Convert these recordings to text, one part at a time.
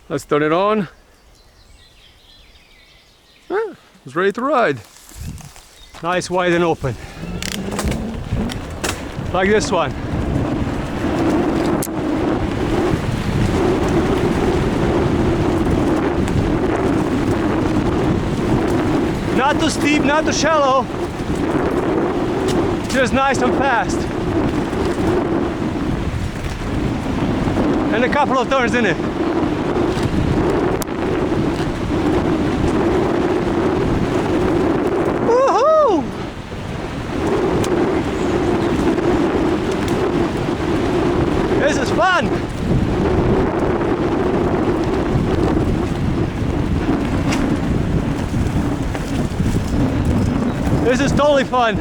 Let's turn it on. It's ready to ride. Nice, wide and open. Like this one. Not too steep, not too shallow. Just nice and fast. And a couple of turns in it. Woohoo! This is fun! This is totally fun.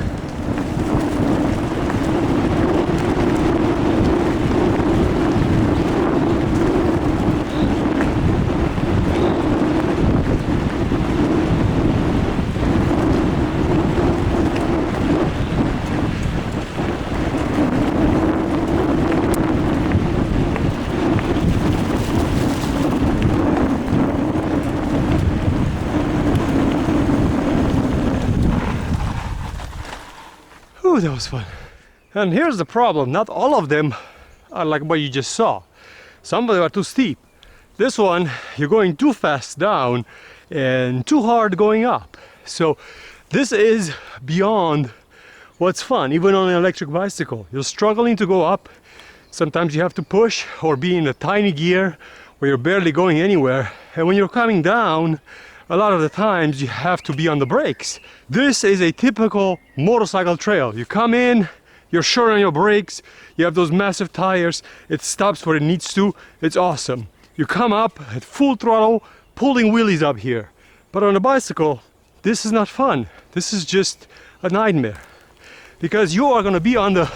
Ooh, that was fun. And here's the problem, not all of them are like what you just saw. Some of them are too steep. This one, you're going too fast down and too hard going up. So this is beyond what's fun, even on an electric bicycle. You're struggling to go up. Sometimes you have to push or be in a tiny gear where you're barely going anywhere. And when you're coming down, a lot of the times you have to be on the brakes. This is a typical motorcycle trail. You come in, you're sure on your brakes, you have those massive tires, it stops where it needs to, it's awesome. You come up at full throttle, pulling wheelies up here. But on a bicycle, this is not fun. This is just a nightmare. Because you are gonna be on the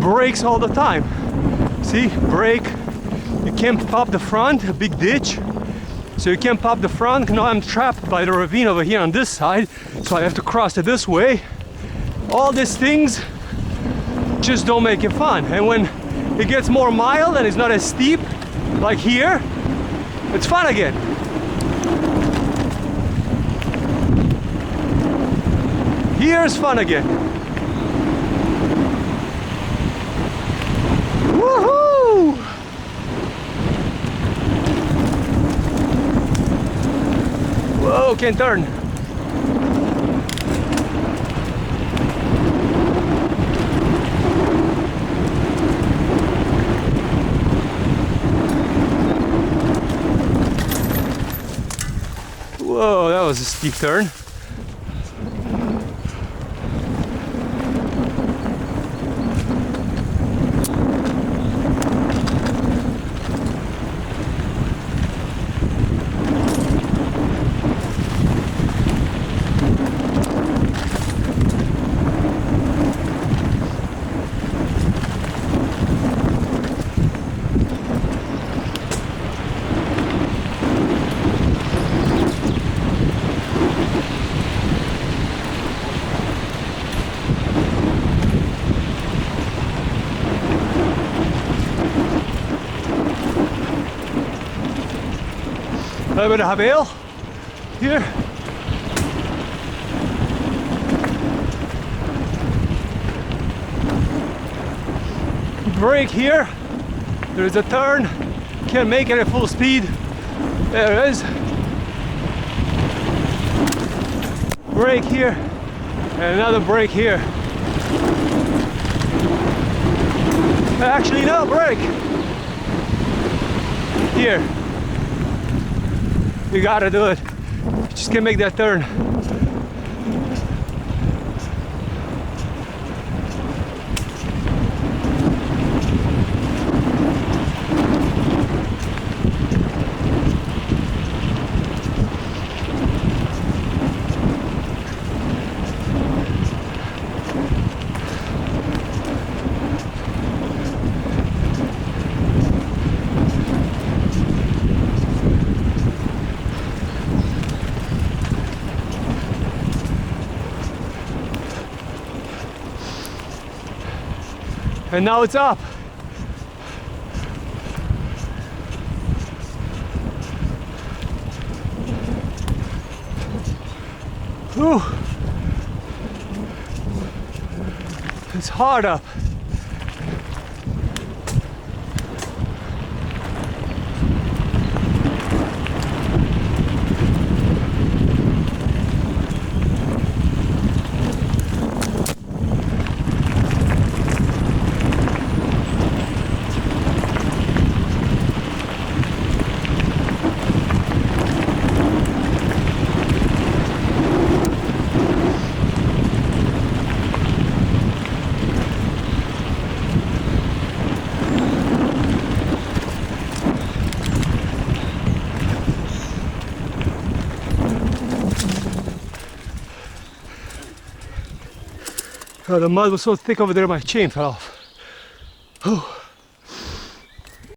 brakes all the time. See, brake, you can't pop the front, a big ditch. So you can't pop the front. Now I'm trapped by the ravine over here on this side, so I have to cross it this way. All these things just don't make it fun. And when it gets more mild and it's not as steep, like here, it's fun again. Here's fun again. Woohoo! Whoa, can't turn. Whoa, that was a steep turn. A little bit of hail here. Brake here. There's a turn. Can't make it at full speed. There it is. Brake here. And another brake here. Actually, no, brake. Here. You gotta do it. Just can't make that turn. And now it's up. Whew. It's hard up. Oh, the mud was so thick over there, my chain fell off. Oh.